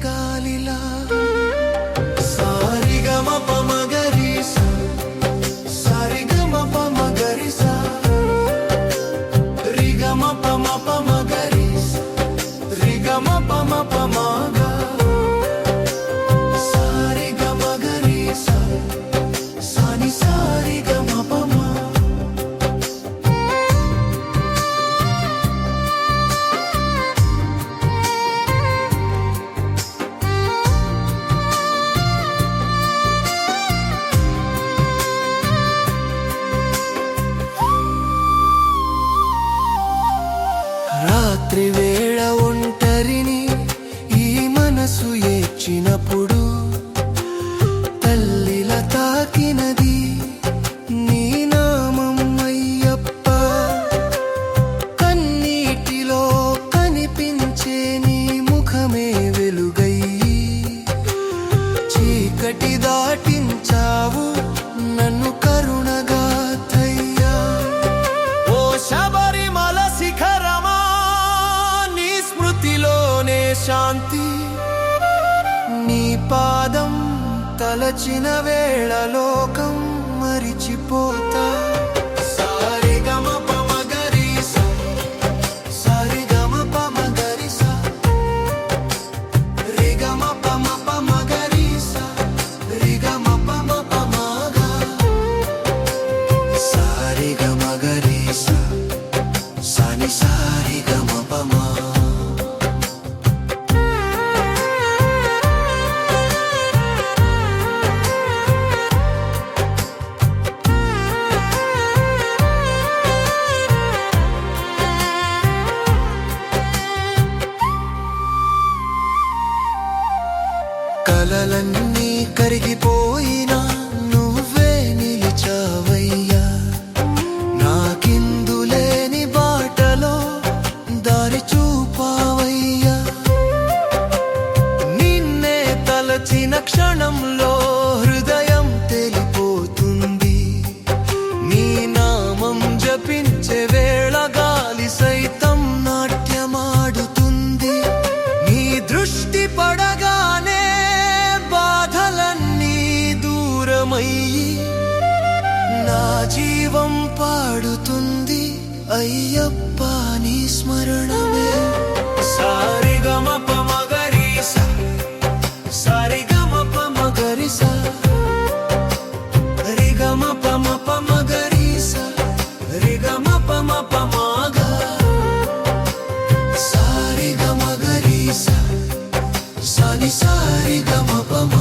గాలిలా సారిగమ పమగరిసా సారిగమ పమగరిసా రిగమ పమ పమగరిసా రిగమ పమ పమగా సారిగమ గరిసా సాని సారిగమ పమ. రాత్రి వేళ ఒంటరిని ఈ మనసు ఏడ్చినప్పుడు తల్లిలా తాకినది నీ నామం అయ్యప్ప. కన్నీటిలో కనిపించే నీ ముఖమే వెలుగయ్యి చీకటి దాటించావు నన్ను కరుణగా తయ్యా. ఓ శబరిమల శిఖరమా నీ స్మృతిలోనే శాంతి, నీ పాదం తలచిన వేళ లోకం మరిచిపోతా. సారిగమ పమగరిసా సారిగమ పమగరిసా రిగమ పమ పమగరిసా రిగమ పమ పమగా సారిగమ గరిసా సాని సారిగమ పమ. కలలన్నీ కరిగిపోయినా నువ్వే నిలిచావయ్యా. నాకిందులేని బాటలో దారి చూపావయ్యా. నిన్నే తలచిన క్షణంలో హృదయం తెలిపోతుంది. నీ నామం జపించే వేళ గాలి సైతం నాట్యమాడుతుంది. నీ దృష్టి పడగానే బాధలన్నీ దూరమయ్యి నా జీవం పాడుతుంది అయ్యప్ప నీ స్మరణమే. సారిగమ పమగరిసా సారిగమ పమగరిసా రిగమ పమ పమగరిసా రిగమ పమ పమగా సారిగమ గరిసా సాని సారిగమ పమ.